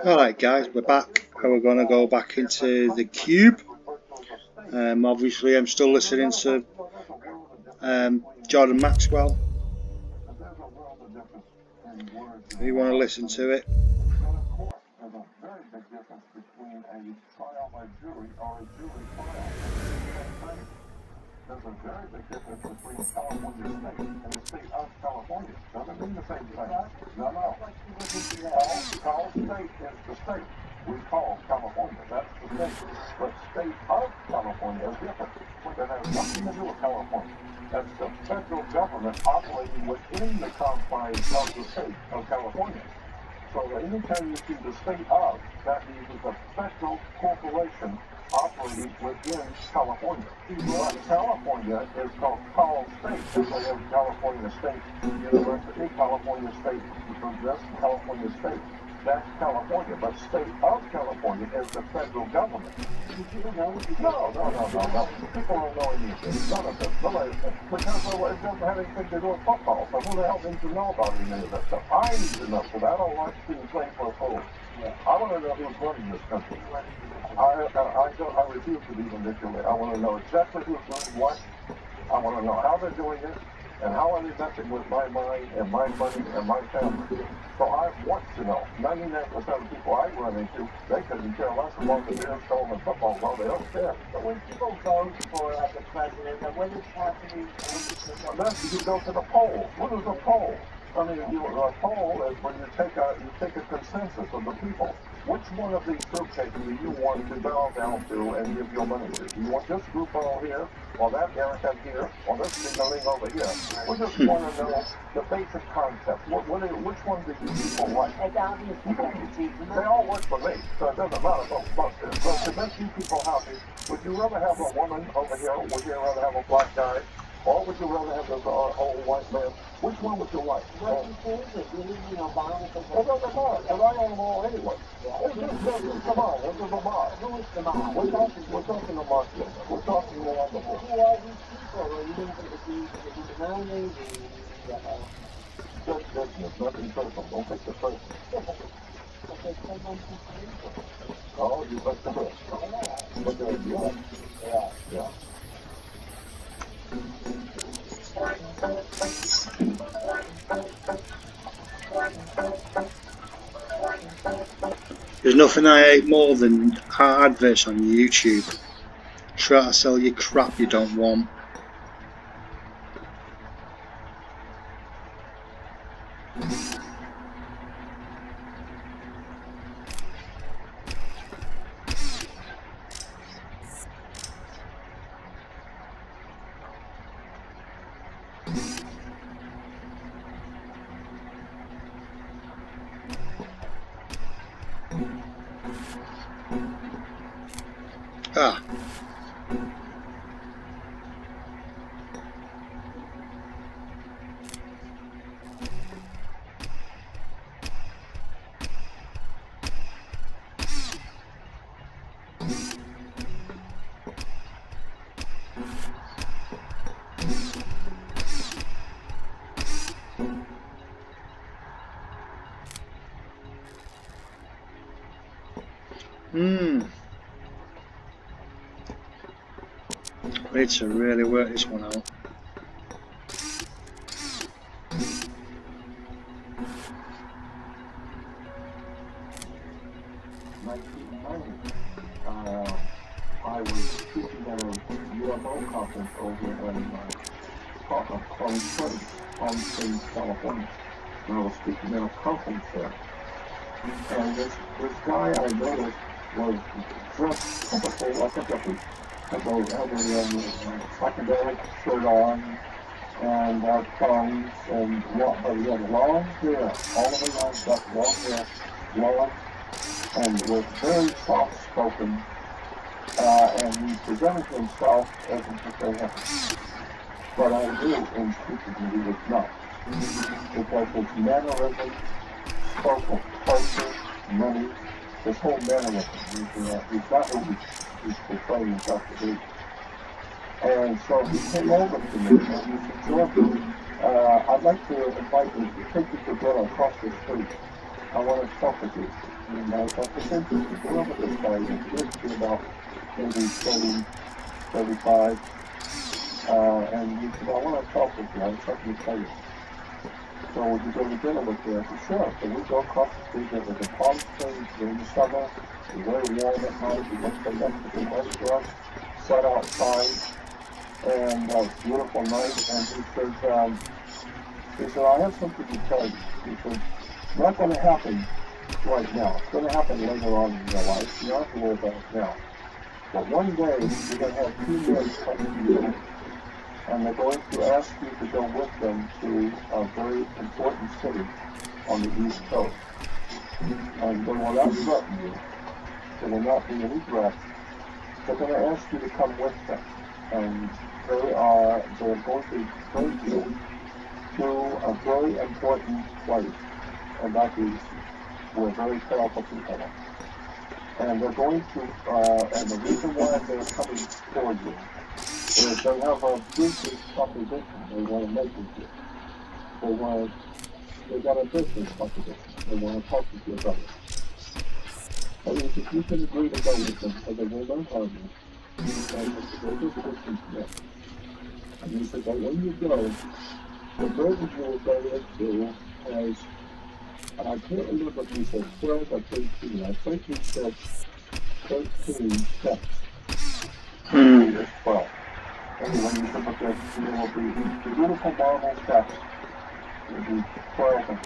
Alright guys, we're back and we're going to go back into the cube. Obviously I'm still listening to Jordan Maxwell. If you want to listen to it. There's a very big difference between California state and the state of California. Doesn't mean the same thing. No. Cal state is the state. We call California. That's the state. But state of California is different. That has nothing to do with California. That's the federal government operating within the confines of the state of California. So anytime you see the state of, that means it's a federal corporation operating within California. But California is called Cal State. Just like every California State University, California State University, California State. That's California. But state of California is the federal government. No. People don't know anything. None of it. Because it doesn't have anything to do with football. So who the hell needs to know about any of that stuff? I need to know, because I don't like being played for a fool. I want to know who's running this country. I refuse to be manipulated. I want to know exactly who's doing what. I want to know how they're doing it, and how are they messing with my mind and my money and my family. So I want to know. 99% of the people I run into, they couldn't care less about the beer stone and football. Well, they don't care. But when people vote for the president, what is happening? That's you go to the poll. What is a poll? I mean, a poll is when you take a consensus of the people. Which one of these groups do you want to bow down to and give your money to? Do you want this group over here, or that American here, or this thing over here? We just want to know the basic concept. Which one do you people like? They all work for me, so it doesn't matter about this. So to make you people happy, would you rather have a woman over here, or would you rather have a black guy? Or would you rather have this old white man? Which one would you like? What you think is really Obama? It doesn't matter, because I own them all anyway. Come on, this is a mob. Who is the mob? We're talking to Marxism. We're talking to wonderful. Who are these people? Are you going to be the Illuminati? Just business, nothing personal. Don't take the personal. Oh, you like the book. Look at it, yeah. There's nothing I hate more than adverts on YouTube. Try to sell you crap you don't want. Ah. I need to really work this one out. I was speaking at a UFO conference over in Palm Springs, California. And I was speaking at a conference there. And this guy I noticed was dressed typically like a hippie. Had a psychedelic shirt on and thumbs and but he had long hair, all the way on back, long hair, long, and was very soft-spoken. And he presented himself as a hippie. But I knew intuitively he was not. Because his mannerisms, spoken culture, money, his whole mannerism, he's not who he's portraying himself to be. And so he came over to me and he said, Jordan, I'd like to invite you to take you to dinner across the street. I want to talk with you. And I thought, essentially, to go over this guy, it's good to be about maybe 30, 35. And he said, I want to talk with you. I have something to tell you. So would you go to dinner with me? I said, sure. So we go across the street. It was a palm spring during the summer. It was very warm at night. We went to the Mexican restaurant, sat outside, and it was a beautiful night. And he said, I have something to tell you. He said, it's not going to happen right now. It's going to happen later on in your life. You don't have to worry about it now. But one day, you're going to have 2 men come to you, and they're going to ask you to go with them to a very important city on the East Coast. And they will not threaten you. There will not be any threats. They're going to ask you to come with them. And they're going to bring you to a very important place. And that is where very powerful people are. And they're going to, and the reason why they're coming toward you is they have a business proposition they want to make with you. They got a business proposition. They want to talk with you about it. And if you can agree to go with them, so they will not harm you, and it's a very good Christian commit. And he said that when you go, the building you will go into has, I can't remember if he said 12 or 13. I think he said 13 steps. It's 12. Anyway, you can look at, there will be the beautiful marble steps. It will be 12 of them.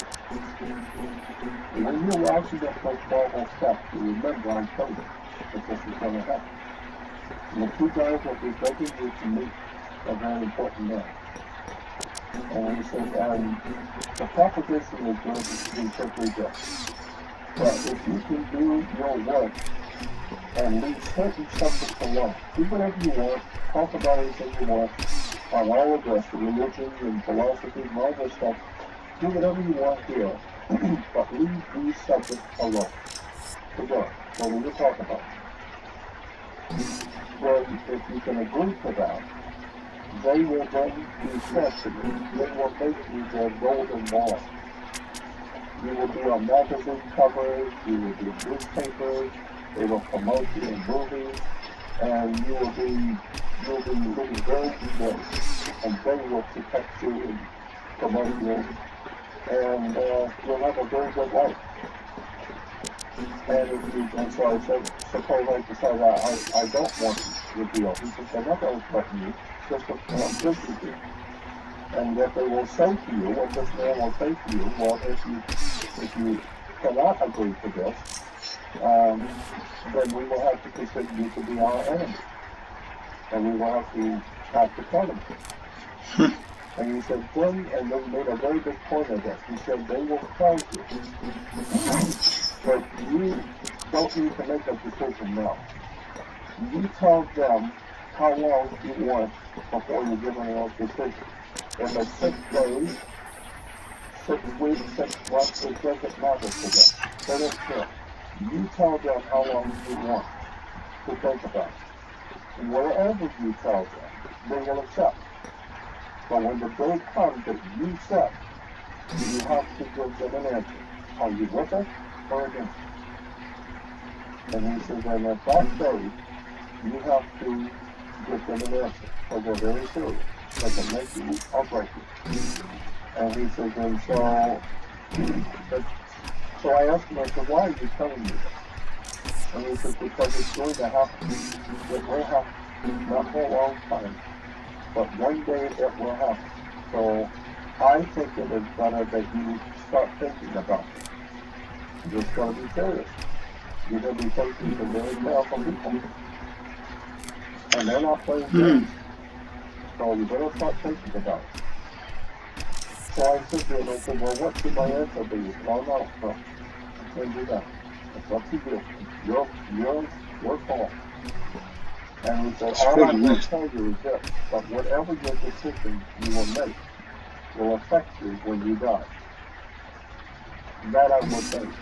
And when you're watching up those marble steps, you remember I told you that this is going to happen. And the 2 guys will be begging you to meet a very important man. And he said, the proposition is going to be simply this. But if you can do your work and leave certain subjects alone, do whatever you want, talk about anything you want, on all of this, religion and philosophy and all this stuff, do whatever you want here, but leave these subjects alone. Forget it. What will you talk about? Then, if you can agree to that, they will then be said to you. They will make you their golden ball. You will be on magazine covers, you will be in newspapers, they will promote you in movies, and you will be living very good, and they will protect you and promote you, and you'll have a very good life. And so I said, suppose I decide I don't want your deal. He said, they're not going to threaten you, just a business deal. And what they will say to you, what this man will say to you, well, if you cannot agree to this, then we will have to consider you to be our enemy. And we will have to act accordingly. And he said, then, and they made a very big point of this. He said, they will tell you, but you don't need to make a decision now. You tell them how long you want before you give them a decision. If it's 6 days, 6 weeks, 6 months, it doesn't matter to them. They don't care. You tell them how long you want to think about it. And whatever you tell them, they will accept. But when the day comes that you set, you have to give them an answer. Are you with us or against us? And he says, and at that day, you have to give them an answer. So they're very serious. They can make you or break you. And he says, and so I asked him, I said, why are you telling me this? And he says, because it's going to happen. It will happen. Not for a long time. But one day it will happen. So I think it is better that you start thinking about it. You're just going to be serious. You're going to be facing some very powerful people. And they're not playing games. So you better start thinking about it. So I said to him, I said, well, what should my answer be? He said, oh, no, I can't do that. That's what you do. Your call. And he said, all I will tell you is this, but whatever your decision you will make will affect you when you die. That I will tell you.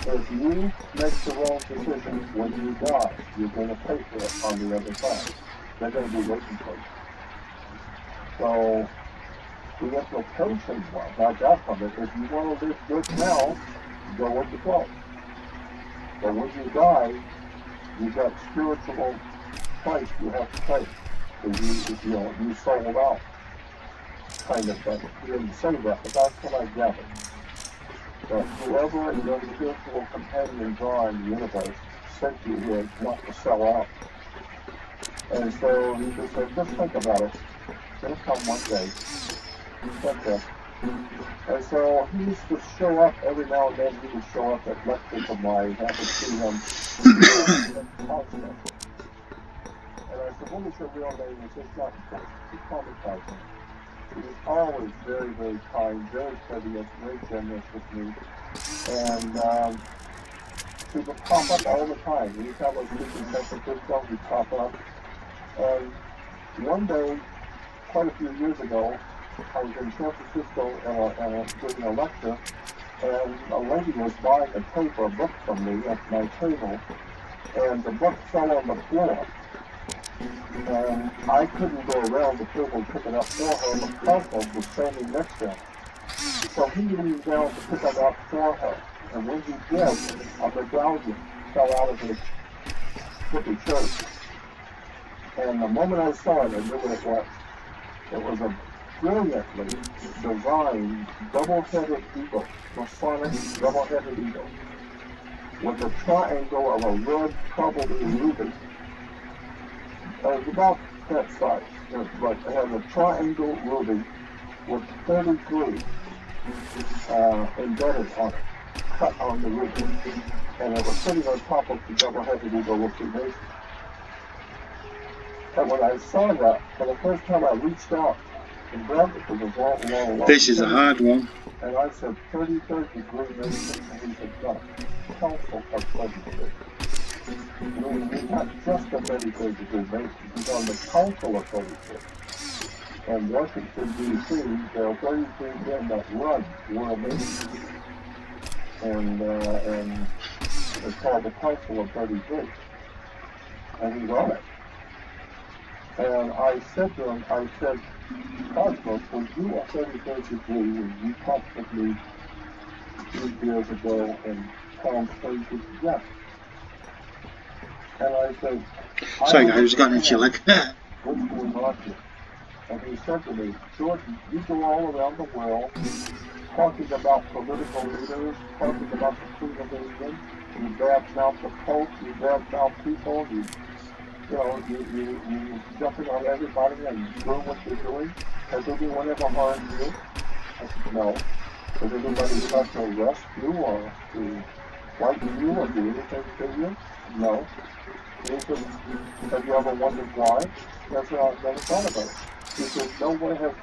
If you make the wrong decision when you die, you're going to pay for it on the other side. They're going to be waiting for you. So the implications was, I got from it, if you want to live good now, go with the flow. But when you die, you got spiritual price you have to pay. If you sold out, kind of thing. He didn't say that, but that's what I gathered. That whoever your spiritual companions are in the universe sent you here not to sell out. And so he just said, just think about it. It'll come one day. That's it. And so he used to show up every now and then. He would show up at lectures of mine. I could see him constantly. And I said, what is your real name? He said, not important. He called me Kcin. He was always very, very kind, very courteous, very generous with me. And he would pop up all the time. Anytime I was speaking in San Francisco, he'd pop up. And one day, quite a few years ago, I was in San Francisco giving a lecture, and a lady was buying a paper book from me at my table, and the book fell on the floor. And I couldn't go around the table and pick it up for her, and the counsel was standing next to him. So he leaned down to pick it up for her, and when he did, a medallion fell out of his slippy shirt. And the moment I saw it, I knew what it was. It was a brilliantly designed double-headed eagle, Masonic double-headed eagle, with a triangle of a red, probably ruby. It was about that size, but it had a triangle ruby with 33 embedded on it, cut on the ruby, and it was sitting on top of the double-headed eagle with two bases. And when I saw that, for the first time I reached out and grabbed it with a long This is a hard one. And I said, 33rd degree Mason. And he said, no, council of 33. He's not just a 33rd degree Mason, he's on the council of 33. And Washington, D.C., there are 33 men that run world Masons. And it's called the Council of 33. And he's on it. And I said to him, Cosmos, was you a 33rd degree when you talked with me 3 years ago in Palm Springs? He said, yes. And I said, sorry guys, just got into your leg. what's going on here? And he said to me, Jordan, you go all around the world talking about political leaders, talking about the Queen of England, you badmouth the Pope, you badmouth people, you jumping on everybody and doing what you're doing. Has anyone ever harmed you? I said, no. Has anybody tried to arrest you or to fight you or do anything to you? No. He said, have you ever wondered why? I said, I've never thought about it. He said, no one has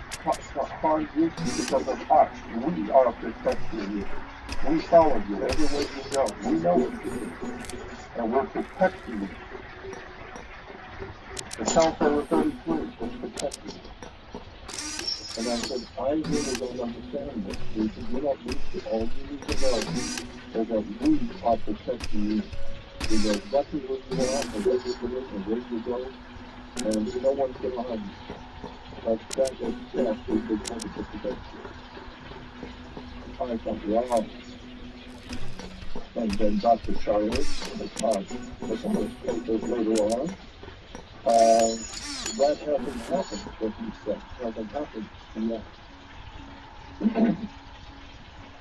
harmed you because of us. We are protecting you. We follow you everywhere you go. We know what you do. And we're protecting you. The Council of 33 was protecting you. And I said, I really don't understand this. He said, you don't need to. All you need to know is that we are protecting you. We know exactly where you are, and where you're going, and where you go, and no one's going to harm you. That is exactly the kind of protection. I thought, wow. And then Dr. Charlotte, with some of his papers later on, that hasn't happened, what he said. Hasn't happened yet.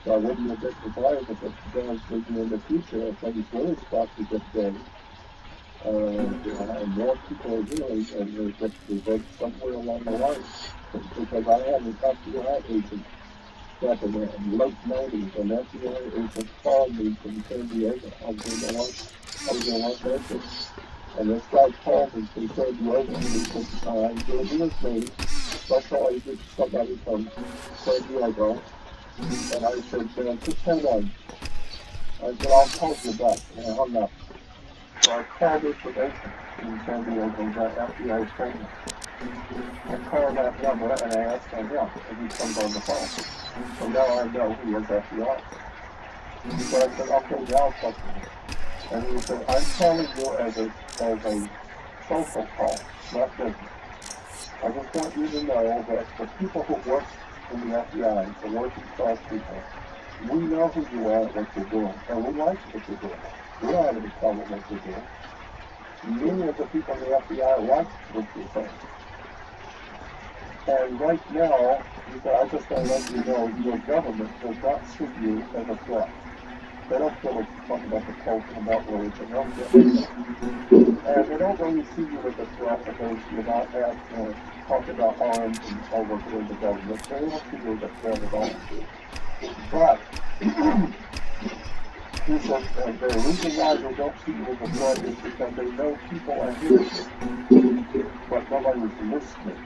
So I wouldn't have been surprised if it does maybe in the future, if things really start to get big, and more people are healing, and there's just event somewhere along the line. Because I had an FBI agent back in the late 90s, an FBI agent called me from San Diego. I was in Los Angeles. And this guy called me from San Diego, and he said, I'm going to be with me, special agent, somebody from San Diego. And I said, just hold on. I said, I'll call you back. And I hung up. So I called this agent in San Diego, got FBI training. I called that number and I asked him, and he comes on the phone. So now I know he is FBI. So I said, okay, now I'll talk to him. And he said, I'm calling you as a social call, not business. I just want you to know that the people who work in the FBI, the working class people, we know who you are and what you're doing, and we like what you're doing. We don't have any problem with what you're doing. Many of the people in the FBI like what you're saying. And right now, I just want to let you know, your government does not see you as a threat. They don't feel like talk about the Pope and about religion. And they don't really see you as a threat because you're not talking about arms and overthrowing the government. They don't see you as a threat at all. But he said the reason why they don't see you as a threat is because they know people are hearing you, but nobody's listening.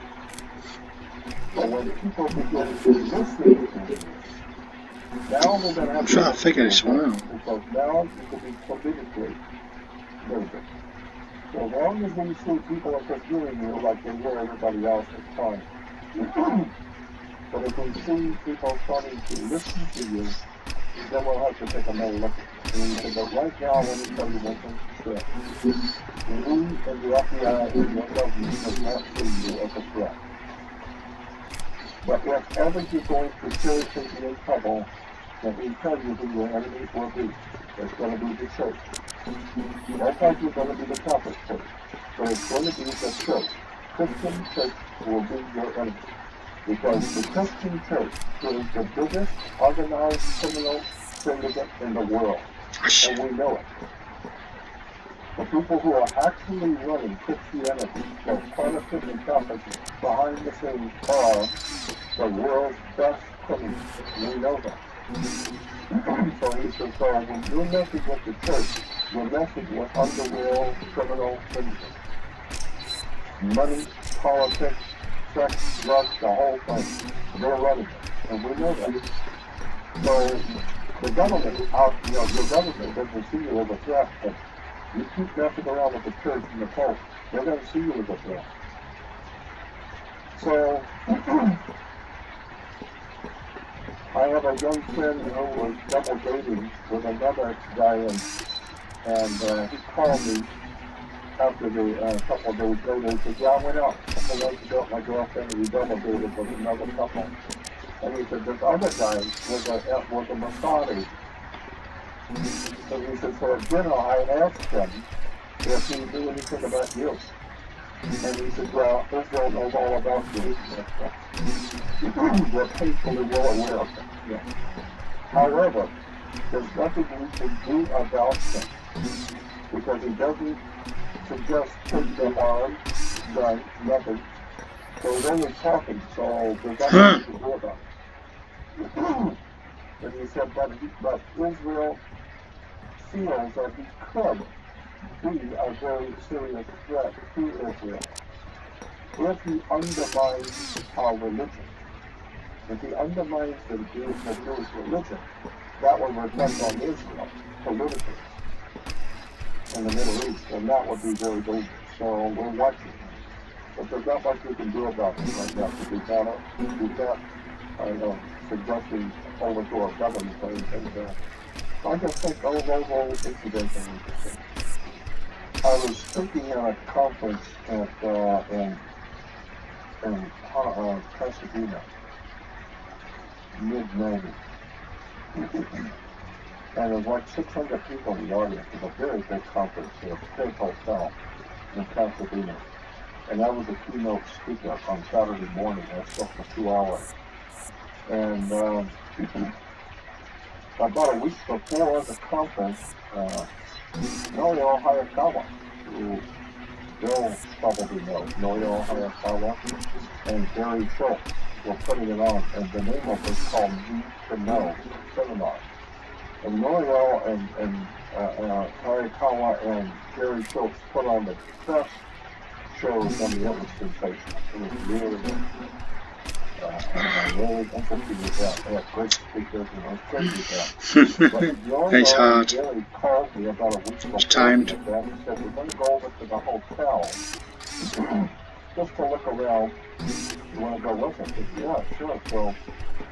But when people begin to listen to you, now they're going to have I'm trying to figure this one out. because now you can be politically moving. So as long as we see people are pursuing you like they hear everybody else, it's fine. But if we see people starting to listen to you, then we'll have to take another look at it. And we said, but right now, let me tell you one thing for sure. We in the FBI and your government does not see you as a threat. But if ever you're going to seriously be in trouble, let me tell you who your enemies will be. It's going to be the church. Most likely it's going to be the Catholic Church. But it's going to be the church. Christian church will be your enemy. Because the Christian church is the biggest organized criminal syndicate in the world. And we know it. The people who are actually running Christianity, both Protestant and Catholic, behind the scenes are the world's best criminals. We know that. So he said, so when your message with the church, your message was underworld criminal syndicate. Money, politics, sex, drugs, the whole thing. They're running it. And we know that. So the government, your government doesn't see you as a threat, but you keep messing around with the church and the Pope, they're going to see you as a threat. So I have a young friend who was double dating with another guy, and he called me after the couple of days later. He said, yeah, I went out a couple of days ago with my girlfriend and we double dated with another couple. And he said, this other guy was a Mossad agent. And he said, so at dinner I asked him if he knew anything about you. And he said, well, Israel knows all about you. We're painfully well aware of it. Yeah. However, there's nothing we can do about him because he doesn't suggest take the arms, guns, nothing. So he's only talking, so there's nothing we can do about it. And he said, but Israel feels that he could be a very serious threat to Israel if he undermines our religion. If he undermines the Jewish religion, that would reflect on Israel politically in the Middle East, and that would be very dangerous. So we're watching him. But there's not much we can do about it right now, because we can't suggesting overthrow of government or anything there. I just think those incidents are interesting. I was speaking at a conference in Pasadena, mid-90s. And there was like 600 people in the audience. It was a very big conference at a big hotel in Pasadena. And I was a keynote speaker on Saturday morning. I spoke for 2 hours. And about a week before the conference, Norio Hayakawa, who Bill probably knows, Norio Hayakawa and Gary Schultz were putting it on, and the name of it was called Need to Know Seminar. And Norio and Hayakawa and Gary Schultz put on the best shows on the ever sensational. It was really interesting with that. They had great speakers, and it was great with that. It's hard. Gary called me about a week before. It's timed. He said, we're going to go over to the hotel just to look around. You want to go with us? I said, yeah, sure. So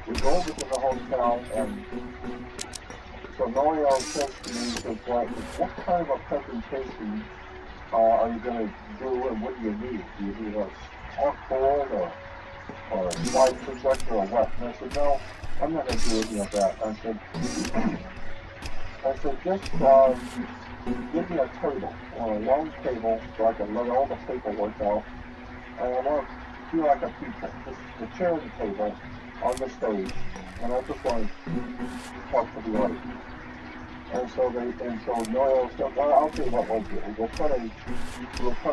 we go over to the hotel, and so Norio says to me, he says, well, what kind of a presentation are you going to do, and what do you need? Do you need a chalkboard, or slide projector or what? And I said, no, I'm not going to do any of that. I said, just give me a table, or a long table, so I can lay all the paperwork out. And I want to do like a feature, just the charity table on the stage. And I just want to talk to the audience. And so Noel said, well, I'll tell you what we'll do. We'll put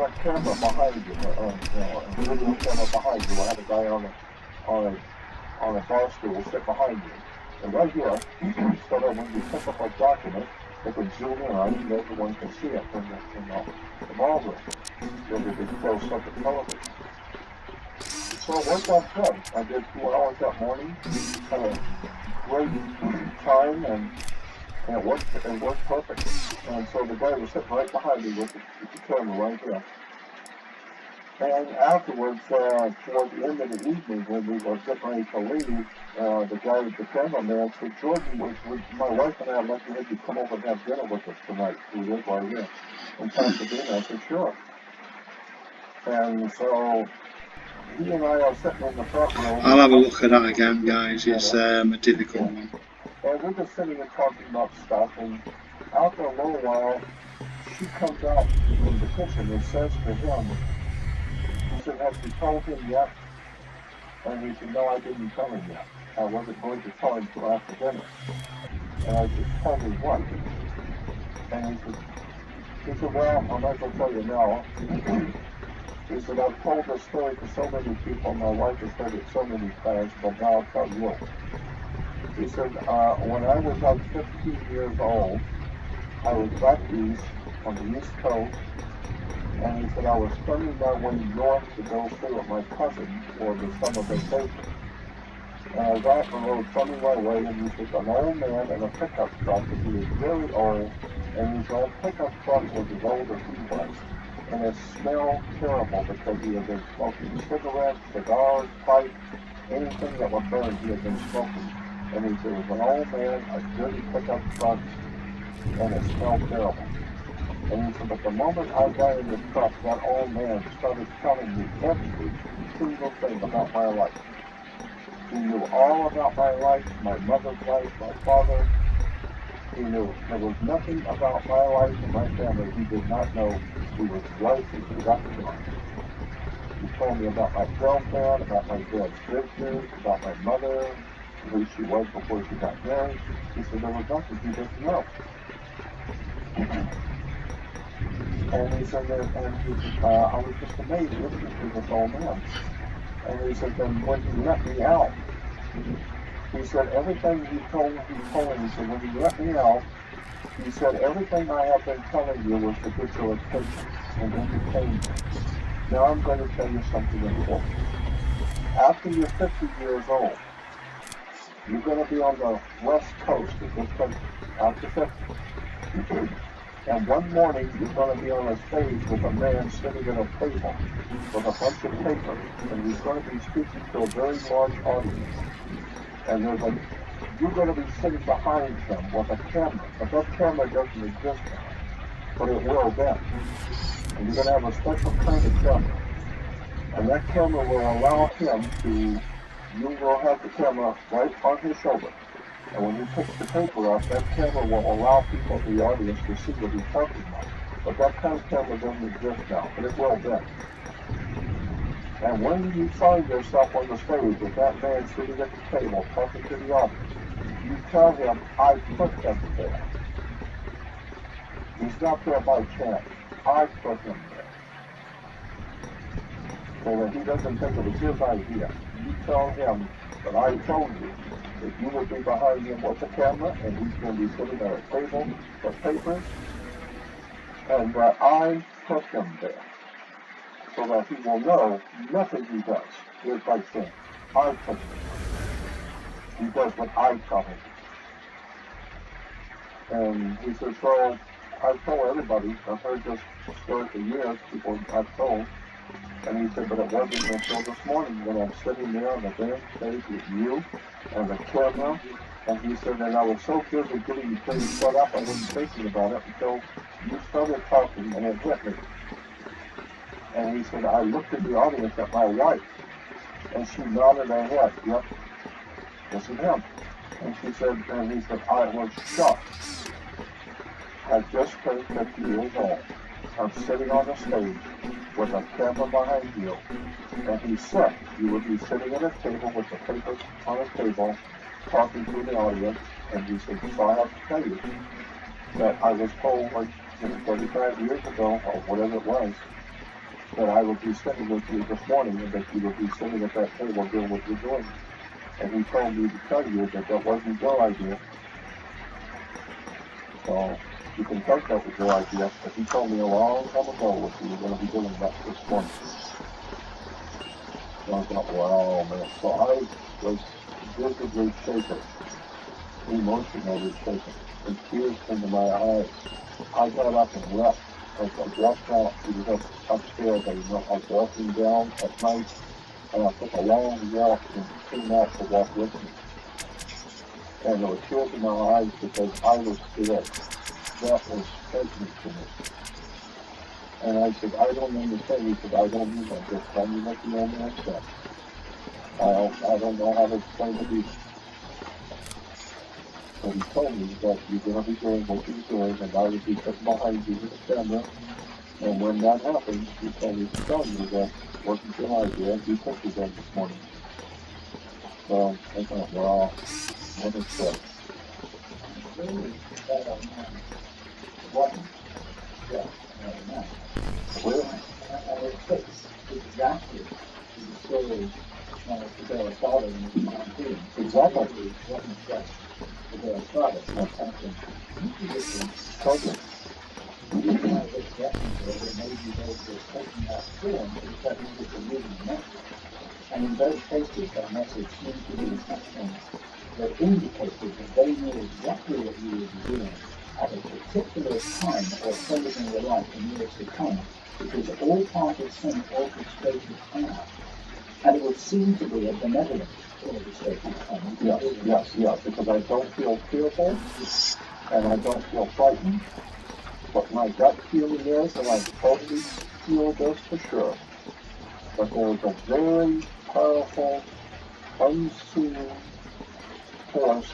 a camera behind you, a video camera behind you. We'll have a guy on a bar stool will sit behind you. And right here, so that when you pick up a document, they can zoom in on it and everyone can see it in the ballroom. There's a big close up of television. So it worked out good. I did 2 hours that morning, had a great time, and it worked perfectly. And so the guy was sitting right behind me with the camera right here. And afterwards, toward the end of the evening, when we were getting ready to leave, the cameraman said, Jordan, my wife and I would like to have you come over and have dinner with us tonight. We live right here in Pasadena. I said, sure. And so he and I are sitting in the front room. I'll have a look at that again, guys. It's a difficult one. And we're just sitting and talking about stuff, and after a little while, she comes out from the kitchen and says to him, he said, have you told him yet? And he said, no, I didn't tell him yet. I wasn't going to tell him till after dinner. And I said, tell me what? And he said, well, I might as well tell you now. He said, I've told this story to so many people, my wife has heard it so many times, but now I'll tell you. He said, when I was like 15 years old, I was back east, on the East Coast, and he said, I was spending my way north to go stay with my cousin for the summer vacation. And I was out the road coming my way, and he said, an old man in a pickup truck, and he was very old, and his old pickup truck was as old as he was. And it smelled terrible because he had been smoking cigarettes, cigars, pipes, anything that would burn, he had been smoking. And he said, it was an old man, a dirty pickup truck, and it smelled terrible. And he said, but the moment I got in the truck, that old man started telling me every single thing about my life. He knew all about my life, my mother's life, my father. He knew there was nothing about my life and my family he did not know. He was right, he forgot to know. He told me about my girlfriend, about my dad's business, about my mother, who she was before she got married. He said there was nothing he didn't know. And he said, I was just amazed listening to this old man. And he said, then when he let me out, he said, everything he told me, he said, when he let me out, he said, everything I have been telling you was to get your attention and entertain you. Now I'm going to tell you something important. After you're 50 years old, you're going to be on the west coast of this country, after 50. And one morning, you're going to be on a stage with a man sitting at a table with a bunch of papers, and he's going to be speaking to a very large audience. And you're going to be sitting behind him with a camera, but that camera doesn't exist now, but it will then. And you're going to have a special kind of camera. And that camera will allow him you will have the camera right on his shoulder. And when he picks the paper up, that camera will allow people in the audience to see what he's talking about. But that kind of camera doesn't exist now, but it will then. And when you find yourself on the stage with that man sitting at the table talking to the audience, you tell him, I put him there. He's not there by chance. I put him there. So that he doesn't think it was his idea. You tell him that I told you that you would be behind him with a camera, and he's going to be sitting at a table with papers, and that I put him there. So that he will know nothing he does is by chance. I put him there. He does what I tell him. And he says, so I've told everybody, I've heard this story for years, people I've told. And he said, but it wasn't until this morning when I'm sitting there on the damn stage with you and the camera. And he said, and I was so busy getting things set up, I wasn't thinking about it until you started talking and it hit me. And he said, I looked at the audience at my wife. And she nodded her head. Yep, this is him. And she said, and he said, I was shocked. I just turned 50 years old. I'm sitting on the stage with a camera behind you. And he said, you would be sitting at a table with the paper on a table, talking to the audience. And he said, so I have to tell you that I was told, like, 35 years ago, or whatever it was, that I would be sitting with you this morning and that you would be sitting at that table doing what you're doing. And he told me to tell you that that wasn't your idea. So you can think that was your idea, but he told me a long time ago what you were going to be doing that this morning. So I thought, wow, man. So I was visibly shaken, emotionally shaken, and tears came to my eyes. I got up and wept. As I walked out, he was upstairs. I was walking down at night, and I took a long walk and came out to walk with me. And there were tears in my eyes because I was scared. That was frightening to me. And I said, I don't understand. He said, I don't either. Just tell me what the old man said. I don't know how to explain it either. But he told me that you're going to be doing what you're doing, and I would be sitting behind you with the camera. And when that happens, he told me to tell you that wasn't your idea. He took you there this morning. So I thought, wow, what a trip. What? Yeah, no. Really? And it fits exactly the story of the girl's father in the 19. Exactly. It wasn't just the girl's father. That's something completely different. Totally. You know, this reaction to it, maybe they were taking that form to suddenly just a moving message. And in both cases, that message seemed to be something that indicated that they knew exactly what you would be doing at a particular time or phase in your life in years to come. It was all part of some orchestrated plan. And it would seem to be a benevolent orchestrated plan. Yes, because I don't feel fearful and I don't feel frightened. But my gut feeling is, and I totally feel this for sure, that there is a very powerful, unseen force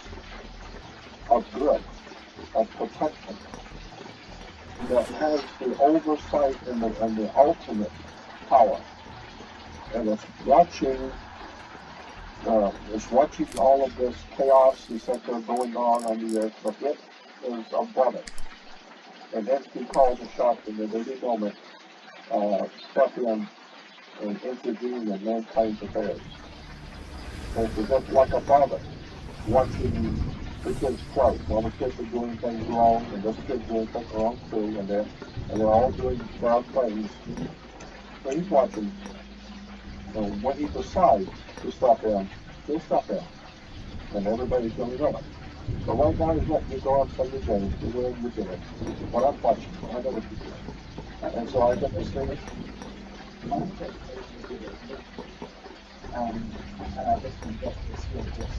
of good, of protection, that has the oversight and the ultimate power. And it's watching all of this chaos that are going on the earth, but it is above it. And it can call the shots in at any moment, step in and intervene in mankind's affairs. And it's just like above it, watching the kids play. While the kids are doing things wrong, and this kid's doing things wrong too, and they're all doing bad things. So he's watching. And when he decides to stop in, he'll stop in. And everybody's going to know it. So right now he's letting you go out and play your game, do whatever you're doing. But I'm watching. I know what you're doing. And so I get this thing. My interpretation of it, and I just can get this with this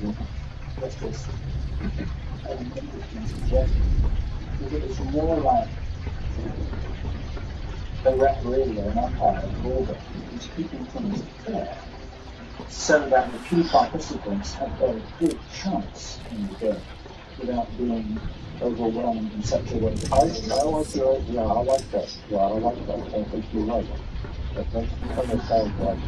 interesting suggestion, is it was more like a referee or an umpire at ballgame who's keeping things fair so that the few participants have got a good chance in the game without being overwhelmed in such a way that I like that. Yeah, I like that. I think you're right. That makes me kind of sound like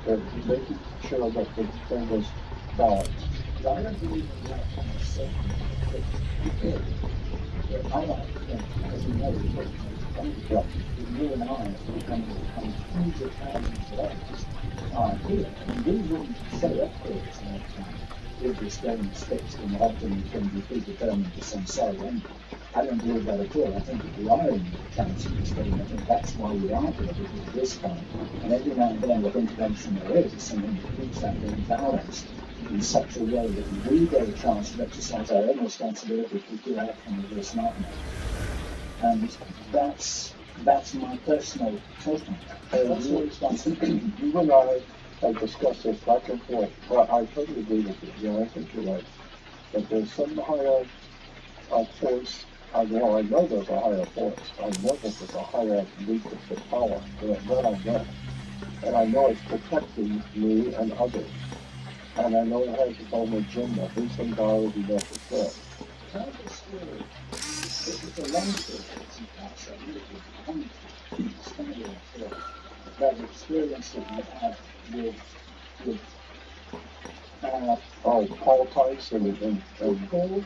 they're making sure that the thing is balanced. I don't believe in that kind of certain because I like to think, as you know, Yeah. you and I have become hundreds of thousands of others here. And we wouldn't set up for this lifetime with this game fixed and often it's going to be predetermined to some cell end. I don't believe that at all. I think that we are in the chance of this game. I think that's why we are here, because of this time. And every now and then, what intervention there is something that keeps that being balanced in such a way that we get a chance to exercise our own responsibility to do outcome of this nightmare. And that's my personal take on it. Personal responsibility. You and I have discussed this back and forth, but I totally agree with you. Yeah, I think you're right. That there's some higher force. I know there's a higher force. I know that there's a higher leadership power. That I know. and I know it's protecting me and others. And I know it has its own agenda. These things are already necessary. Tell the story. It's a long story. It's not so really standing for that experience that you had with Paul Tice and Paul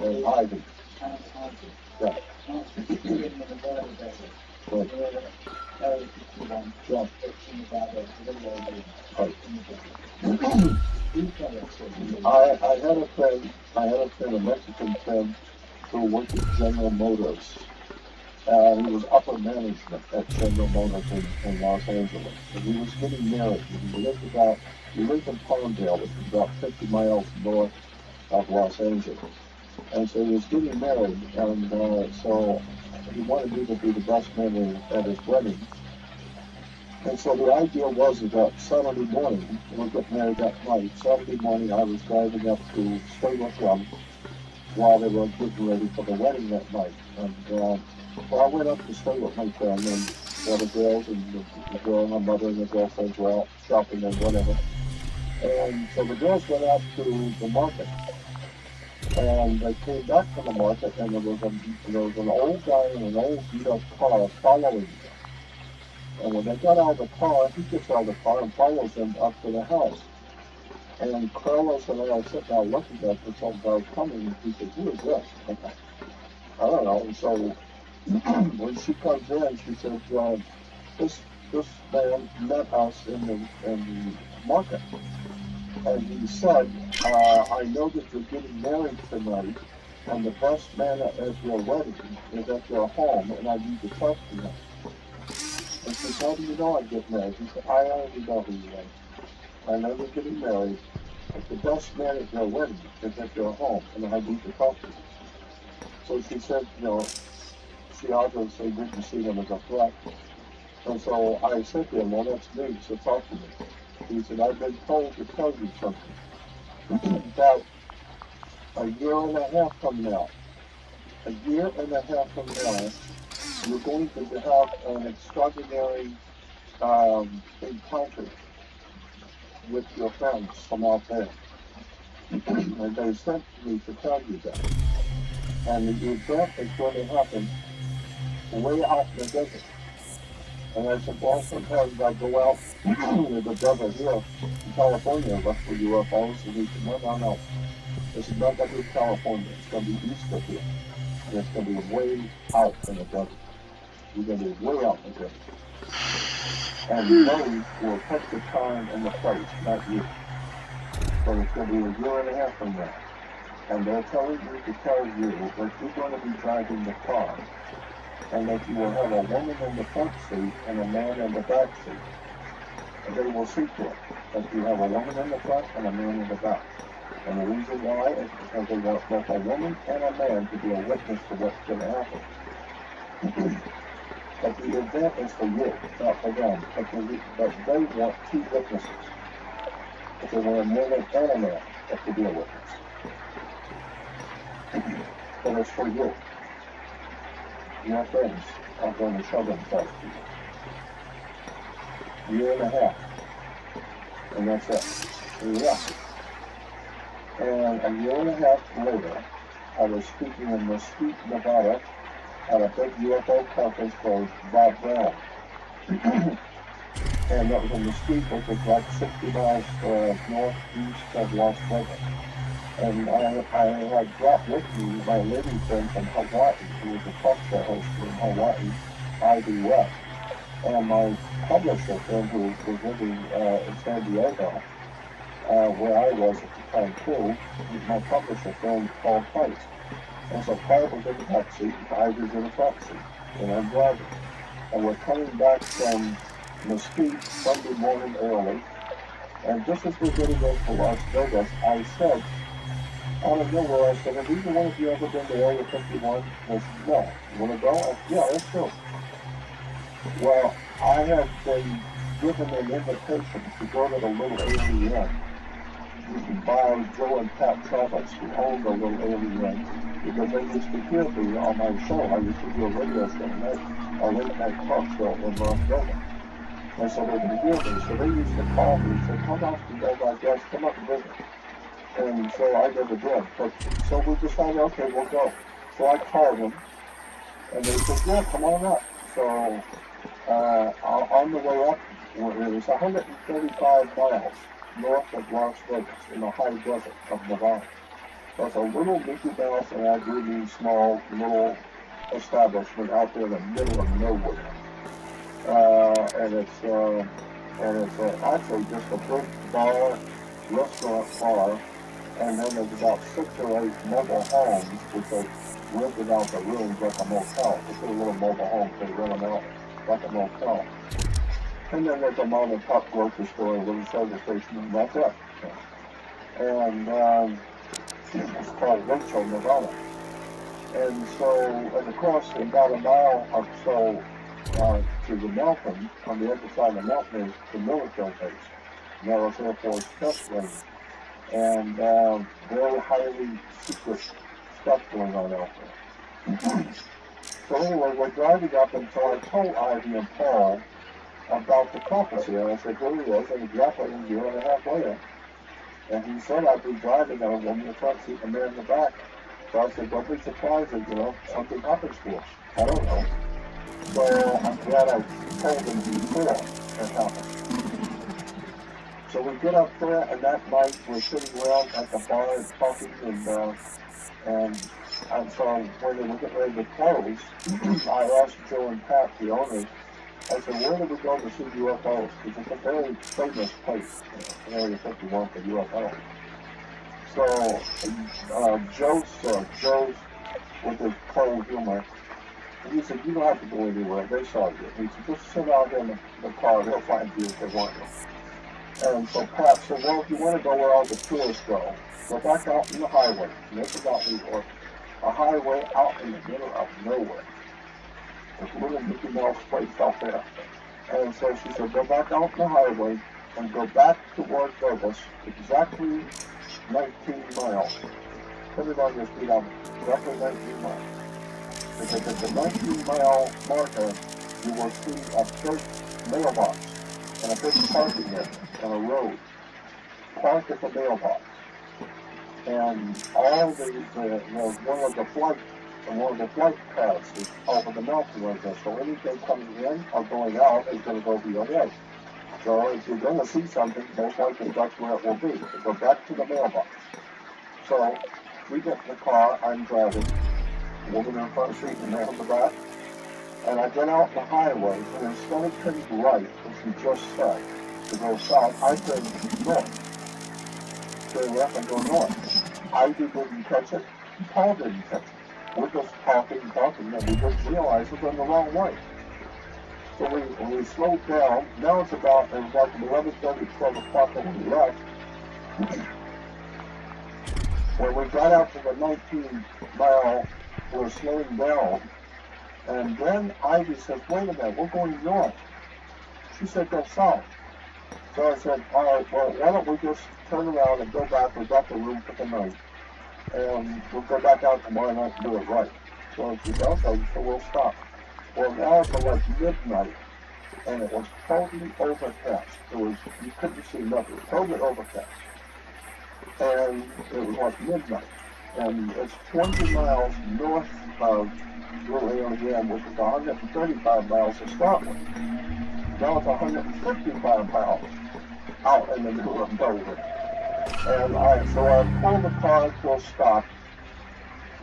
and Ivy. and Ivy. Yeah. Living in the Nevada desert. Right. Eric is the one talking about a little old lady Right. in the desert. You tell that story. I had a friend, a Mexican friend, who worked at General Motors. He was upper management at General Motors in Los Angeles. And he was getting married. He lived in Palmdale, which is about 50 miles north of Los Angeles. And so he was getting married, and so he wanted me to be the best man at his wedding. And so the idea was that Saturday morning, we'll get married that night. Saturday morning, I was driving up to stay with them while they were getting ready for the wedding that night. And so I went up to stay with my friend, and the girls and the girl and my mother and the girlfriends were out shopping and whatever. And so the girls went out to the market. And they came back from the market, and there was an old guy in an old beat-up car following them. And when they got out of the car, he gets out of the car and follows them up to the house. And Carlos and I are sitting there looking at this old guy coming, and he said, "Who is this?" I don't know. And so when she comes in, she said, this man met us in the market. And he said, I know that you're getting married tonight, and the best man at your wedding is at your home, and I need to talk to him. And she said, "How do you know I get married?" He said, "I already know who you are. I know you're getting married, but the best man at your wedding is at your home, and I need to talk to you." So she said, she obviously didn't see him as a threat. And so I said to him, "Well, that's me, so talk to me." He said, "I've been told to tell you something. That a year and a half from now, you're going to have an extraordinary encounter with your friends from out there. And they sent me to tell you that. And the event is going to happen way out in the desert." And I said, "Well, sometimes I go out to the desert here in California, look for UFOs." And he said, No. This is not going to be California. It's going to be east of here. And it's going to be way out in the desert. You're going to be way out in the desert. And those will pick the time and the place, not you. So it's going to be a year and a half from now. And they're telling me to tell you that you're going to be driving the car, and that you will have a woman in the front seat and a man in the back seat. And they will see to it that you have a woman in the front and a man in the back. And the reason why is because they want both a woman and a man to be a witness to what's going to happen. But the event is for you, not for them. But they want two witnesses. But they want a woman and a man to be a witness. But it's for you. Your friends are going to show themselves to you. Year and a half. And that's it. Yeah. And a year and a half later, I was speaking in Mesquite, Nevada, at a big UFO conference called Bob Brown. And that was in Mesquite, which is like 60 miles northeast of Las Vegas. And I had brought with me my lady friend from Hawaii, who was a talk show host in Hawaii, Ivy West. And my publisher friend, who was living in San Diego, where I was at the time too, my publisher friend, Paul Tice. And so Paul was in the back seat, Ivy's in the front seat, and I'm driving. And we're coming back from Mesquite Sunday morning early. And just as we're getting into Las Vegas, I said, out of nowhere, I said, "Have either one of you ever been to Area 51? He said, "No." "You want to go?" I said, "Yeah, let's go." Well, I had been given an invitation to go to the little AVN by Joe and Pat Travis, who owned the little AVN, because they used to hear me on my show. I used to do a radio show, a late night talk show in Las Vegas. And so they could hear me. So they used to call me and say, come out to go back, guys, come up and visit. And so I never did. But so we decided, okay, we'll go. So I called them, and they said, yeah, come on up. So on the way up, it was 135 miles north of Las Vegas in the high desert of Nevada. That's a little Mickey Mouse and I do mean small little establishment out there in the middle of nowhere. And it's actually just a big bar, restaurant bar, and then there's about 6 or 8 mobile homes which are rented out the rooms like a motel. It's a little mobile home, they rent them out like a motel. And then there's a mom and pop grocery store, a little service station, and that's it. And it's called Nitro, Nevada. And so, and across about a mile or so to the mountain, on the other side of the mountain is the military base, Nellis Air Force Test Range. And very highly secret stuff going on out there. So anyway, we're driving up, and so I told Ivy and Paul about the prophecy, and I said, here he is, and exactly a year and a half later. And he said I'd be driving, and a woman in the front seat and a man in the back. So I said, don't be surprised if, something happens to us. I don't know. So I'm glad I told him before it happened. So we get up there, and that night we're sitting around at the bar and talking, and so when they were getting ready to close, I asked Joe and Pat, the owners, I said, where do we go to see UFOs? Because it's a very famous place, Area 51 for UFOs. So Joe's with his cold humor, he said, you don't have to go anywhere, they saw you. He said, just sit out in the car, they'll find you if they want you. And so Pat said, well, if you want to go where all the tourists go back out in the highway. And this is out New York. A highway out in the middle of nowhere. There's a little Mickey Mouse place out there. And so she said, go back out the highway and go back toward Vegas, exactly 19 miles. Put it on your speedometer, exactly 19 miles. Because at the 19-mile marker, you will see a big mailbox and a big parking area and a road. Park at the mailbox. And all one of the flight paths is over the mountain right there. So anything coming in or going out is going to go the other way. So if you're going to see something, most likely that's where it will be. So go back to the mailbox. So we get in the car, I'm driving, woman in the front seat and man in the back. And I get out the highway, and instead of turning right, as you just said, to go south, I turn north. Turn left and go north. Ivy didn't catch it, Paul didn't catch it. We're just talking, and we just realized we're going the wrong way. So we slowed down. Now it's about 11:30, 12 o'clock when we left. When we got out to the 19-mile, we're slowing down. And then Ivy says, wait a minute, we're going north. She said, go south. So I said, all right, well, why don't we just turn around and go back. We got the room for the night. And we'll go back out tomorrow night and do it right. So she said, okay, so we'll stop. Well, now it's like midnight, and it was totally overcast. You couldn't see nothing. Totally overcast. And it was like midnight. And it's 20 miles north of again, which is 135 miles to start with. Now it's 155 miles out in the middle of nowhere. And so I pulled the car to a stop,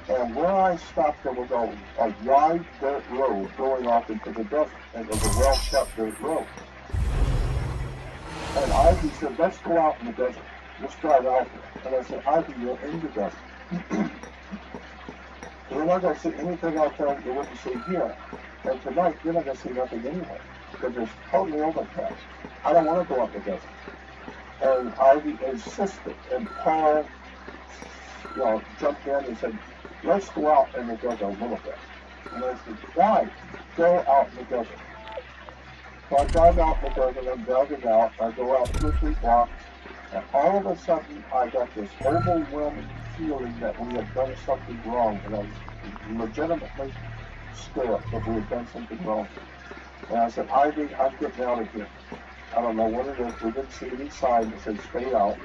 and where I stopped there was a wide dirt road going off into the desert, and it was a well-kept dirt road. And Ivy said, let's go out in the desert. Let's drive out there. And I said, Ivy, you're in the desert. You're not going to see anything out there you wouldn't see here. And tonight, you're not going to see nothing anyway, because it's totally overcast. I don't want to go up the desert. And Ivy insisted, and Paul, jumped in and said, let's go out in the desert a little bit. And I said, why? Go out in the desert. So I drive out in the desert, I'm driving out, I go out 2 or 3 blocks, and all of a sudden, I got this overwhelming feeling that we had done something wrong, and I was legitimately scared that we had done something wrong. And I said, Ivy, I'm getting out of here. I don't know what it is. We didn't see any sign that said stay out,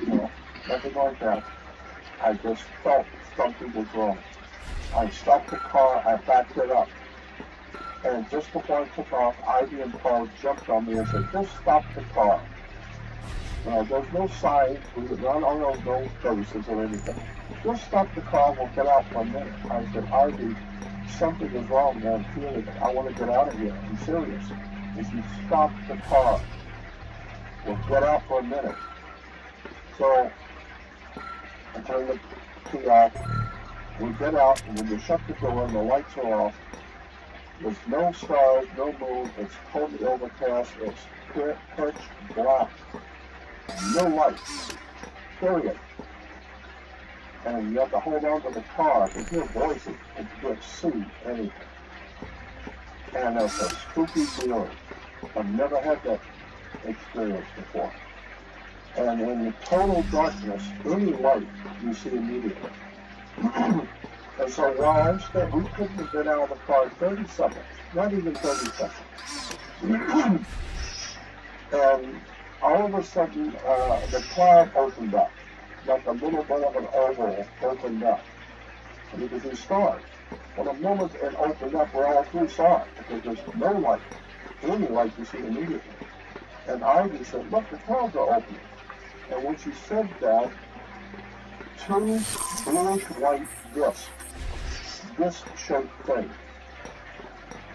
nothing like that. I just felt something was wrong. I stopped the car, I backed it up. And just before I took off, Ivy and Paul jumped on me and said, just stop the car. There's no signs, we were not on no faces or anything. Just stop the car, we'll get out for a minute. I said, Ivy, something is wrong, man. I'm feeling it. I want to get out of here. I'm serious. If you stop the car, we'll get out for a minute. So I turned the key off. We get out, and when you shut the door and the lights are off, there's no stars, no moon. It's totally overcast. It's pitch black. No lights. Period. And you have to hold on to the car to hear voices and you can't see anything. And it's a spooky feeling. I've never had that experience before. And in the total darkness, any light you see immediately. And so while I'm still, we couldn't have been out of the car 30 seconds, not even 30 seconds. And all of a sudden, the cloud opened up, like a little bit of an oval opened up. And you could see stars. Well, the moment it opened up, we all three saw it, because there's no light, any light you see immediately. And Ivy said, look, the clouds are opening. And when she said that, two bluish-white disc-shaped things,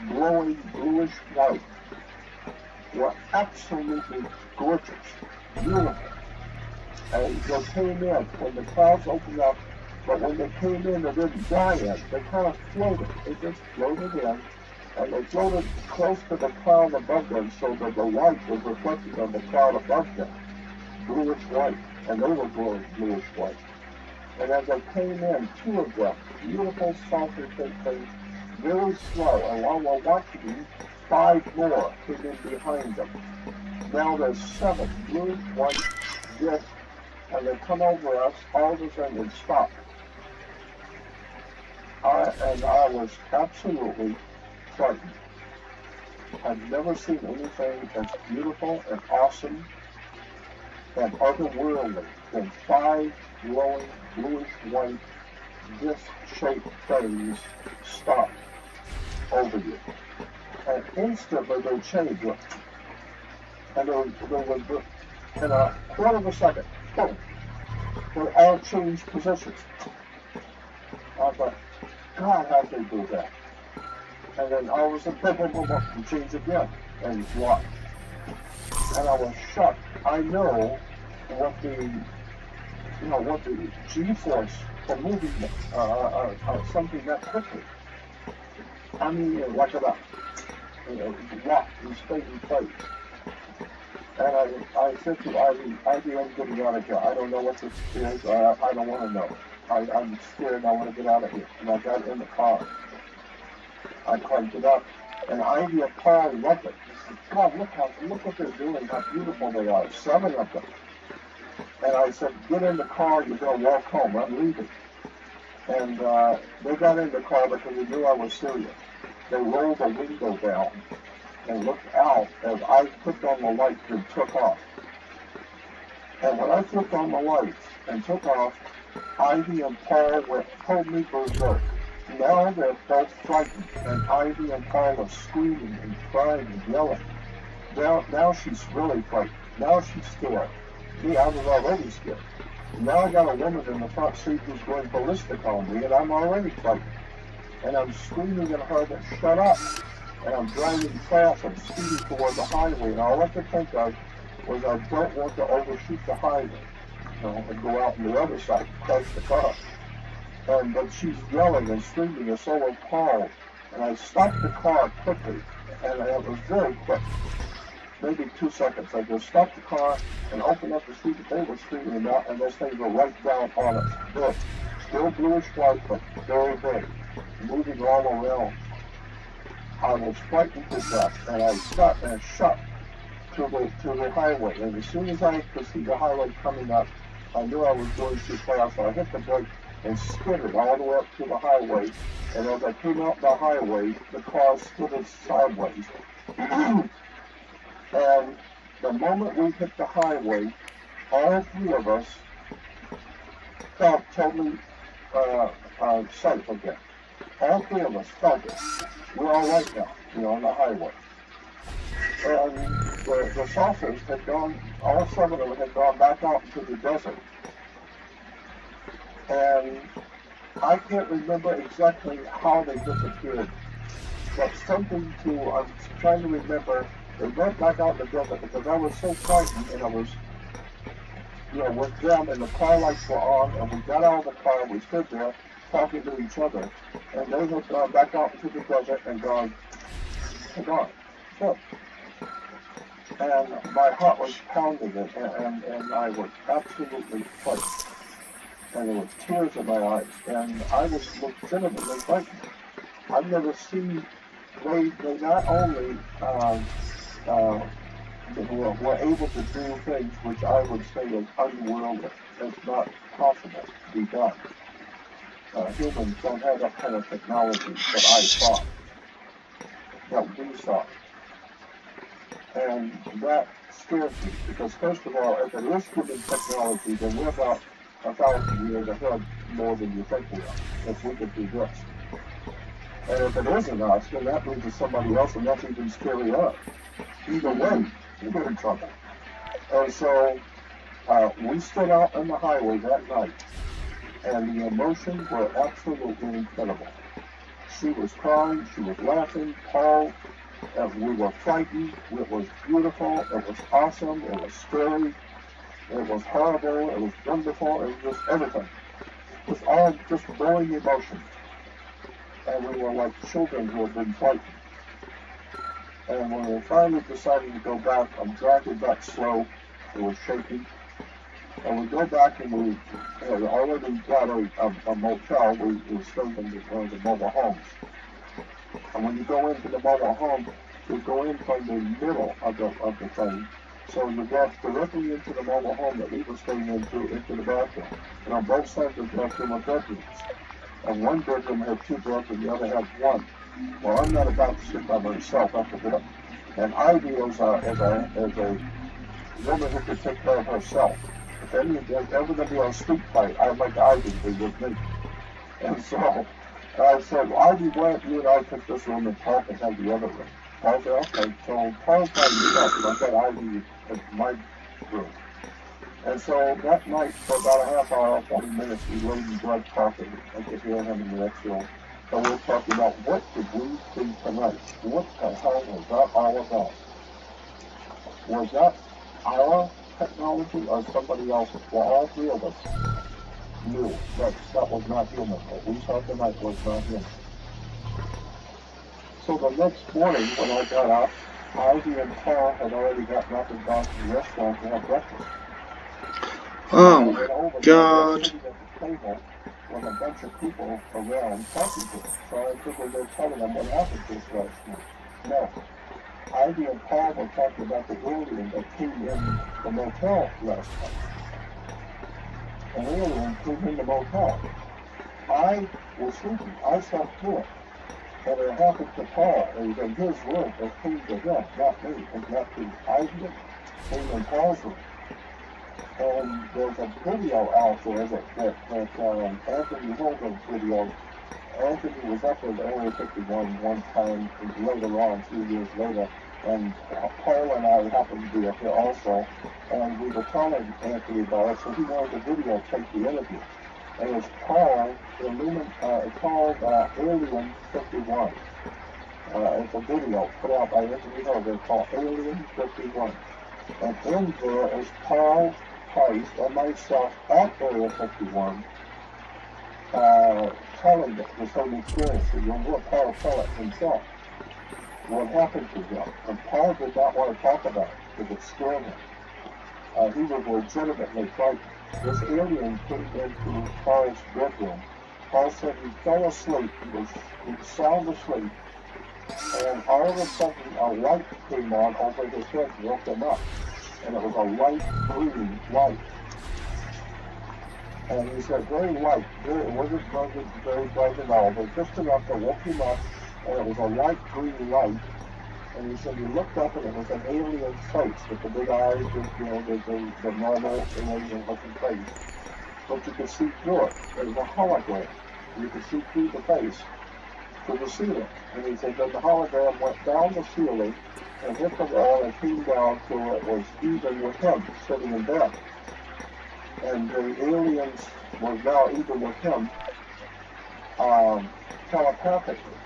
glowing bluish-white, were absolutely gorgeous, beautiful. And they came in when the clouds opened up, but when they came in, they didn't die in. They kind of floated. They just floated in, and they floated close to the cloud above them so that the light was reflected on the cloud above them, bluish white, and they were glowing bluish white. And as they came in, two of them, beautiful, saucer shaped things, very slow, and while we're watching them, 5 more came in behind them. Now there's 7 blue, white discs, and they come over us, all of a sudden and stop. I was absolutely frightened. I've never seen anything as beautiful and awesome and otherworldly than 5 glowing, bluish-white, disc-shaped things stop over you. And instantly they changed. And they were in a quarter of a second, boom, they all changed positions. I thought, God, how'd they do that? And then all of a sudden, boom, boom, boom, boom, and change again, and what? And I was shocked. I know what the G-force for moving something that quickly. I mean, like it up. Locked and stayed in place. And I said to Ivy, I'm getting out of here. I don't know what this is. I don't want to know. I'm scared. I want to get out of here. And I got in the car. I climbed it up. And Ivy and Paul loved it. They said, God, look what they're doing. How beautiful they are. 7 of them. And I said, get in the car. You're going to walk home. I'm leaving. And they got in the car because they knew I was serious. They rolled the window down and looked out as I flipped on the lights and took off. And when I flipped on the lights and took off, Ivy and Paul were totally berserk. Now they're both frightened, and Ivy and Paul are screaming and crying and yelling. Now she's really frightened. Now she's scared. Me, I was already scared. Now I got a woman in the front seat who's going ballistic on me, and I'm already frightened. And I'm screaming at her to shut up. And I'm driving fast and speeding toward the highway. And all I could think of was I don't want to overshoot the highway, and go out on the other side and crash the car. But she's yelling and screaming, and so was Paul. And I stopped the car quickly, and it was very quick. Maybe 2 seconds. I just stopped the car and opened up the street that they were screaming about, and those things were right down on us. Big. Still bluish white, but very big. Moving all around. I was frightened to death, and I stopped and shut to the highway. And as soon as I could see the highway coming up, I knew I was going too fast, so I hit the brake and skidded all the way up to the highway. And as I came out the highway, the car skidded sideways And the moment we hit the highway, all three of us felt totally safe again. All three of us felt it. We're all right now, on the highway. And the saucers had gone, all 7 of them had gone back out into the desert. And I can't remember exactly how they disappeared, but I'm trying to remember, they went back out in the desert because I was so frightened, and I was, with them, and the car lights were on, and we got out of the car, we stood there talking to each other, and they had gone back out into the desert and gone. So, and my heart was pounding, and I was absolutely frightened. And there was tears in my eyes, and I was legitimately frightened. I've never seen, they not only were able to do things which I would say is unworldly. It's not possible to be done. Humans don't have that kind of technology that I saw, that we saw. And that scares me, because first of all, if it is human technology, then we're about 1,000 years ahead more than you think we are, if we could do this. And if it isn't us, then that means it's somebody else, and that's even scarier. Either way, you get in trouble. And so we stood out on the highway that night, and the emotions were absolutely incredible. She was crying, she was laughing, Paul, we were frightened, it was beautiful, it was awesome, it was scary, it was horrible, it was wonderful, it was just everything. It was all just glowing emotions. And we were like children who had been frightened. And when we finally decided to go back, I'm driving back slow, it was shaking. And we go back, and we had already got a motel. We stayed in one of the mobile homes. And when you go into the mobile home, you go in from the middle of the thing. So you walk directly into the mobile home that we were staying into the bathroom. And on both sides of the bathroom are bedrooms. And one bedroom had 2 beds, and the other had 1. Well, I'm not about to sleep by myself after that. And Ivy as a woman who could take care of herself. If there's ever going to be a sleep fight, I'd like Ivy to be with me. And so I said, Ivy, why don't you and I take this room, and Paul can have the other room? Paul said, okay. So Paul's by himself, and I got Ivy in my room. And so that night, for about a half hour, 40 minutes, we laid in bed talking. I could hear him in the next room. And we were talking about, what did we see tonight? What the hell was that all about? Was that our technology or somebody else's? Well, all 3 of us knew that was not human. What we saw tonight was not human. So the next morning, when I got up, Ivy and Paul had already gotten up and gone to the restaurant to have breakfast. Oh my God. Sitting at the table with a bunch of people around talking to them. So I figured they're telling them what happened to us last night. No. Ivy and Paul were talking about the alien that came in the motel last night. An alien came in the motel. I was sleeping. I slept through it. And it happened to Paul. It was in his room. It came to him, not me. It got to Ivy. It came in Paul's room. And there's a video out there that Anthony Holden's video. Anthony was up with Area 51 one time later on, 2 years later, and Paul and I happened to be up there also, and we were telling Anthony about it, so he wanted the video to take the interview. And it's called Alien 51. It's a video put out by Anthony Holden called Alien 51. And in there is Paul Price and myself at Area 51 telling the same experience. And you'll hear Paul tell it himself. What happened to him. And Paul did not want to talk about it because it scared him. He was legitimately frightened. This alien came into Paul's bedroom. Paul said he fell asleep. He was sound asleep. And all of a sudden a light came on over his head and woke him up. And it was a light green light. And he said very light, it wasn't very bright at all, but just enough to wake him up, and it was a light green light, And he said he looked up and it was an alien face with the big eyes, with, you know, the normal alien-looking face. But you could see through it. It was a hologram. You could see through the face to the ceiling. And he said then the hologram went down the ceiling and hit the wall and came down to it was even with him sitting in bed. And the aliens were now even with him telepathically.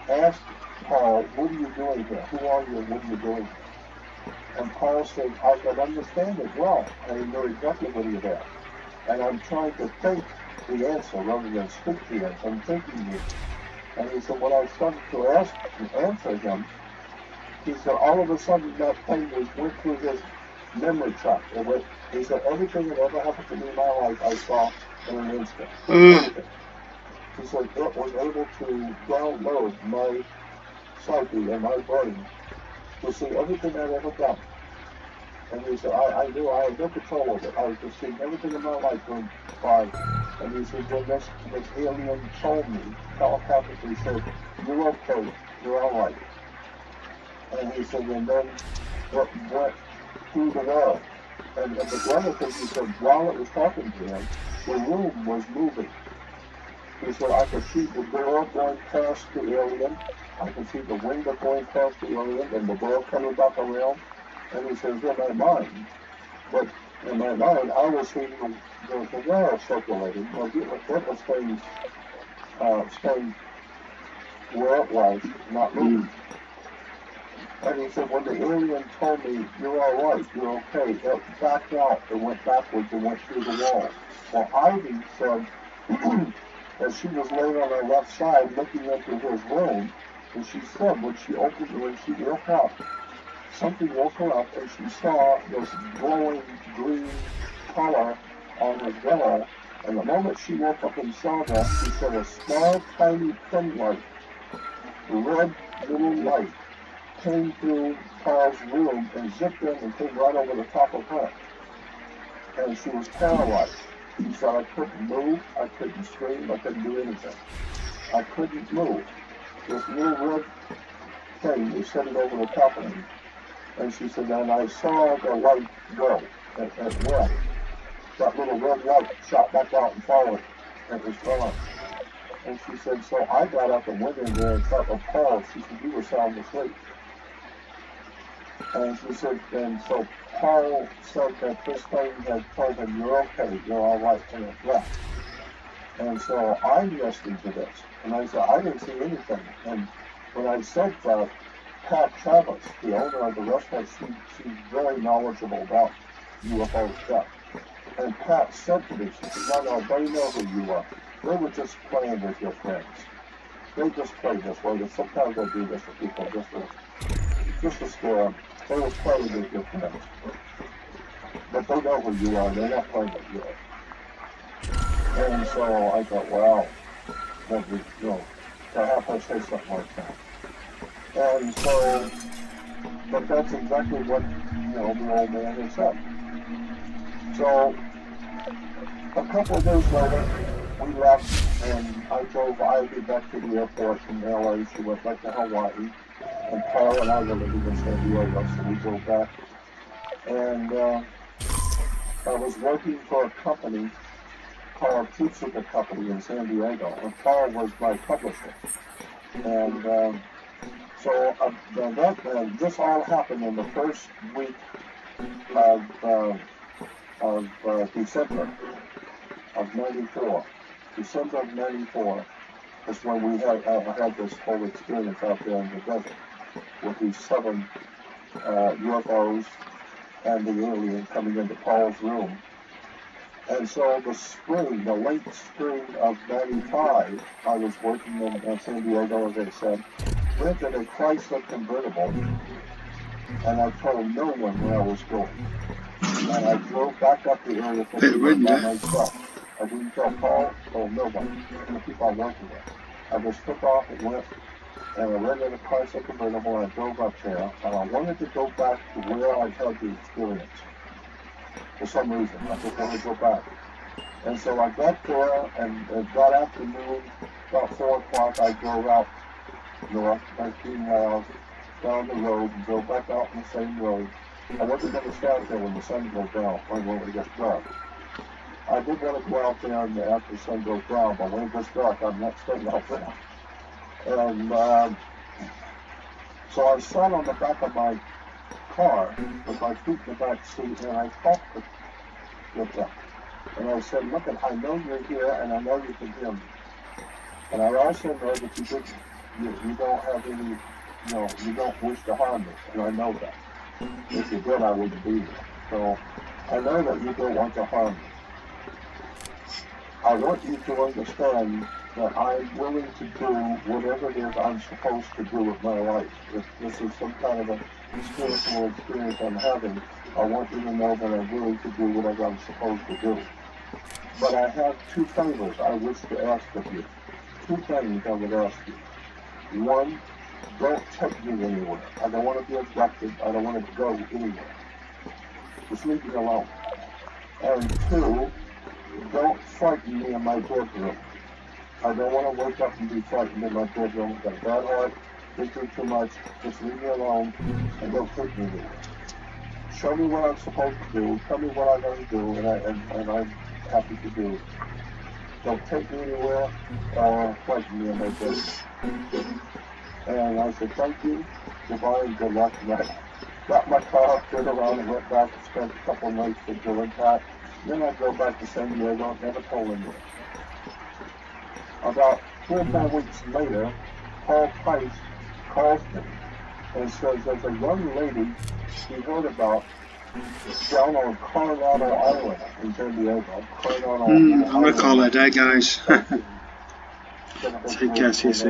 Asked Paul, what are you doing here? Who are you and what are you doing here? And Paul said, I can understand it well. I know exactly what you're there. And I'm trying to think the answer rather than speak the answer. I'm thinking it. And he said, when I started to answer him, he said, all of a sudden that thing went through his memory tract. He said, everything that ever happened to me in my life, I saw in an instant. Everything. He said, it was able to download my psyche and my brain to see everything I'd ever done. And he said, I knew I had no control over it. I was just seeing everything in my life going by. And he said, then this alien told me, telepathically said, you're okay, you're all right. And he said, and then it went through the wall. And the other thing, he said, while it was talking to him, the room was moving. He said, I could see the door going past the alien. I could see the window going past the alien and the door coming back around. And he says, in my mind, but in my mind, I was seeing the wire circulating. But it was staying where it was, not moving. And he said, when the alien told me, you're all right, you're okay, it backed out, it went backwards, it went through the wall. Well, Ivy said, as she was laying on her left side looking into his room, and she said when she woke up, something woke her up and she saw this glowing green color on his wall. And the moment she woke up and saw that, she said a small, tiny pinlight, red little light, came through Paul's room and zipped in and came right over the top of her. And she was paralyzed. She said, I couldn't move, I couldn't scream, I couldn't do anything. I couldn't move. This little red thing was sitting over the top of me. And she said, and I saw the light go at will. That little red light shot back out and followed. And it was gone. And she said, so I got up and went in there and thought of Paul. She said, you were sound asleep. And she said, and so Paul said that this thing had told him, you're okay, you're all right, and it left. And so I listened to this, and I said, I didn't see anything. And when I said that, Pat Travis, the owner of the restaurant, she's very knowledgeable about UFO stuff. And Pat said to me, she said, no, they know who you are. They were just playing with your friends. They just play this way, and sometimes they do this with people just to scare them. They were playing with your friends. But they know who you are, they're not playing with you. And so I thought, wow, that was, to have her say something like that. And so, but that's exactly what, the old man had said. So, a couple of days later, we left, and I drove Ivy back to the airport in LA. She went back to Hawaii, and Paul and I were living in San Diego, so we drove back. And I was working for a company called Kcin Company in San Diego, and Paul was my publisher. And so this all happened in the first week of December of '94. December of '94 is when we had this whole experience out there in the desert with these 7 UFOs and the alien coming into Paul's room. And so the late spring of '95, I was working in San Diego, as I said, rented a Chrysler convertible, and I told no one where I was going. And I drove back up the area for by myself. I didn't tell Paul, told nobody, and the people I worked with. I just took off and went, and I rented a Chrysler convertible, and I drove up there, and I wanted to go back to where I had the experience. For some reason, I just wanted to go back. And so I got there, and that afternoon, about 4 o'clock, I drove out north, 19 miles, down the road and go back out on the same road. I wasn't going to stand there when the sun goes down or when it gets dark. I did want to go out there after the sun goes down, but when it gets dark, I'm not staying out there. And so I sat on the back of my car with my feet in the back seat, and I talked with them. And I said, look, I know you're here, and I know you can hear me. And I also know that you don't have any, you don't wish to harm me, and I know that. If you did, I wouldn't be here. So I know that you don't want to harm me. I want you to understand that I'm willing to do whatever it is I'm supposed to do with my life. If this is some kind of a spiritual experience I'm having, I want you to know that I'm willing to do whatever I'm supposed to do. But I have two favors I wish to ask of you. Two things I would ask you. One, don't take me anywhere. I don't want to be abducted. I don't want to go anywhere. Just leave me alone. And two, don't frighten me in my bedroom. I don't want to wake up and be frightened in my bedroom. I've got a bad heart, been through too much. Just leave me alone and don't take me anywhere. Show me what I'm supposed to do. Tell me what I'm going to do, and I'm happy to do it. Don't take me anywhere or frighten me in my bedroom. And I said, thank you, goodbye, and good luck. And I got my car, turned around, and went back and spent a couple of nights with doing that. Then I go back to San Diego, never told anyone. About 4 or 5 weeks later, Paul Price calls me and says there's a young lady he heard about down on Coronado Island in San Diego. I'm gonna call it a day, guys. Take care, see you soon.